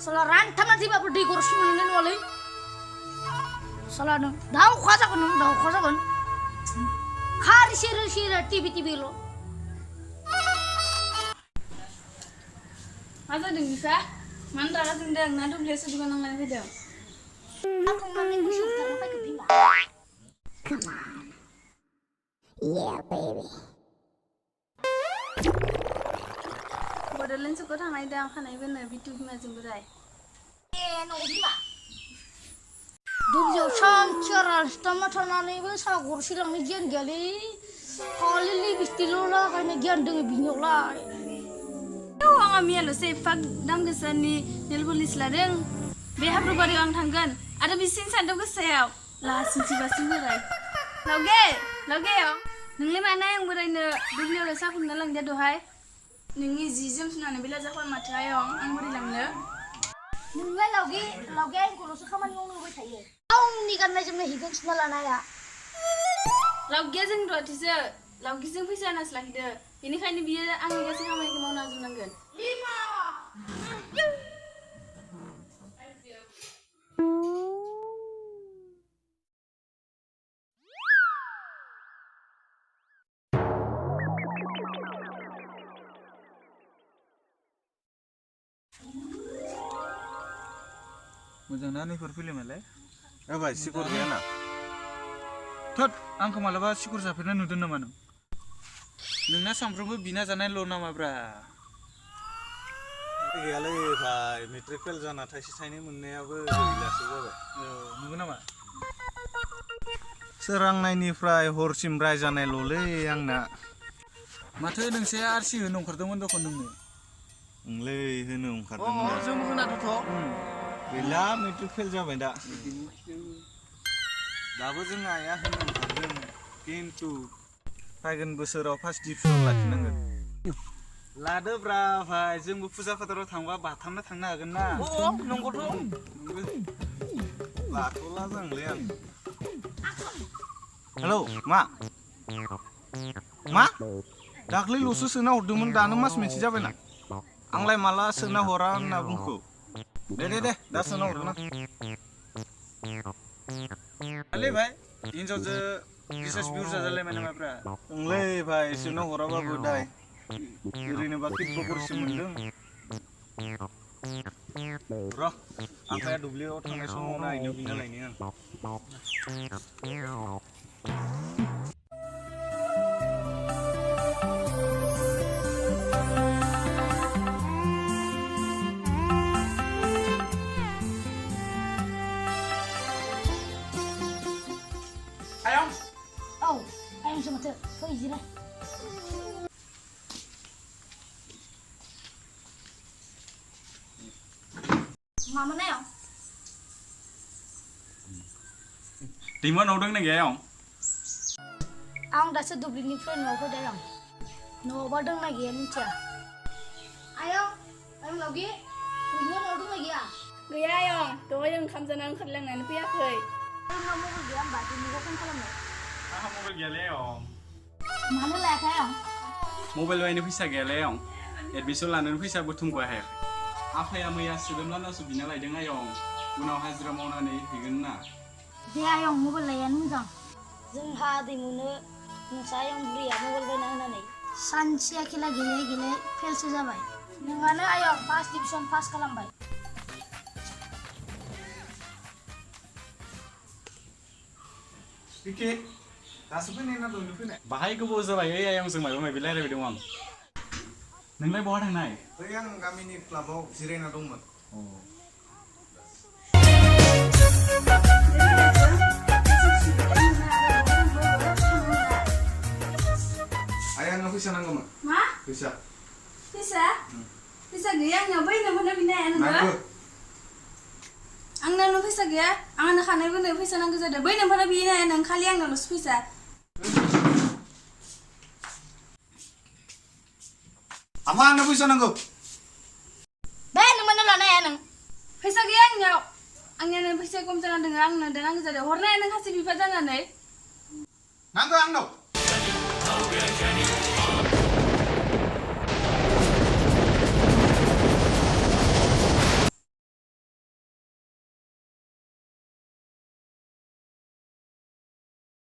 Salah rantam nanti bapak di kursi mana wali. Salah nung, dah kuasa kan? Hari sira TV lo. Masa deng bisa? Mantra ka deng nadu biasa juga nang lain video. Aku mami kusuk sampai ke bila. Come on. Yeah, baby. Bodolen suka thang ida kan ai bener bitu ma jeng berai. No bila. Dulu jam ceras tomato nani bu sa kursi lang ni gian gali. Kali li bistilo lah kayaknya gian dengan binyok lah. Ang ami lo se fak dam gesan ni nel polis ladeng. Be habru bari ang thanggan. Ada bisin sandok gesayaw. La sinci basin berai. Loge yo. Ningli mana yang berai ne dublio lo sa kun dalang jado hai. Ningi jijam sunana bila jakwan matayong ang beri lang le. Nunggu lagi yang kalau suka man ngomong gue saya. Kau ni kan macam ni hidup sebelah naya. Loge jeng dua tise. Loge jeng bisa nas lagi de. Ini kan ni biar ang ni kasih kamai kemau nazum nanggan. 5. Moजां ना नैफोर फिल्मालाय बाय सिकुर गैया ना थोद आंखौ मालाबा सिकुर जाफेरनाय नुदों नामा नों नोंना सानफ्रोमबो बिना जानायल' नामाब्रा गैयालै भाई मेट्रिक फेल जाना थाइसे थाइनै मोननायाबो गैलासो जाबाय नंगौ नामा सोरांनायनिफ्राय हरसिम रायजानायल'लै आंना माथो नोंसे आरसि होनो ओंखारदोंमोन दखन नोंनो ओंलै होनो ओंखारदोंमोन जोंबो खोनादोंथ' गैला मेट्रिक फेल जाबाय दा दाबो जों आइया होनो ओंखारदों खिन्थु फैगोन बोसोराव फार्स्ट डिभिजन लाखिनांगोन लादोब्रा भाई जोंबो फुजा फाथाराव थांबा बाथामना थांनो हागोन ना नंगौथ' लाथ'ला जांलै आं हेलौ मा दाख्लैल'सो सोना हरदोंमोन दानो मास मोनसे जाबायना आंलाय माला सोना हरा होनना बुंखो दे दा सोना हरगोन आं आलै भाई हिन्जावजो रिसार्च बुरजा जालायबाय नामाब्रा ओंलै भाई सोना हराबाबो दाय ओरैनोबा खिन्थु गरसि मोनदों र' आफाया दुब्लियाव थांनाय समाव नायनो बिना लायनो आं Ayam sama tu, kau izin lah. Mama na yong. दैमा नावदों ना गैया यं Ang dasar dubli ni friend mau kau dah yong. No badang na gaya ni cia. Ayong lagi. Ini naudung lagi ya. Gaya yong. Tuh yang kamzanan kerlangan piakai. Ayong mau kau gaya batu ni kau kan kalau mau. आंहा mobile गैयालै यं Mana lah kau? Mobile बायनो फैसा गैयालै यं admission लानोनो फैसा बुथुमगौ हायाखै आफाया मैया सोदोमलानावसो बिना लायदों आयं उनाव हाजिरा मावनानै हैगोन ना Dia ayong mobile layan mujang. Jengha di mune nsa ayong beri ya mobile bayna hana nih. Sansia kila gile fail sejabai. Nengane ayong pas division pas kalambai. Oke, दासो फैनाय ना दंनो फैनाय बाहाय गोबाव जाबाय ओइ आयंजों माबा माबि रायलायबाय दं आं नोंलाय बहा थांनाय बै आं गामिनि क्लाबाव जिरायना दंमोन आइ आंनो फैसा नांगौमोन मा फैसा Bisa gaya nyobain nama bina ya नांगौ nunggu. Angna nu bisa gaya, angna kanai guna bisa nanggu zada. Bayi nama bina ya nang kali angna lu bisa. apa आंनो फैसा नांगौ Ben mana lah na yang. Bisa gaya nyau. Angna nu bisa kom jangan dengar angna dan angna zada. Horna nang kasih bipa jangan nih. नांगौ आंनो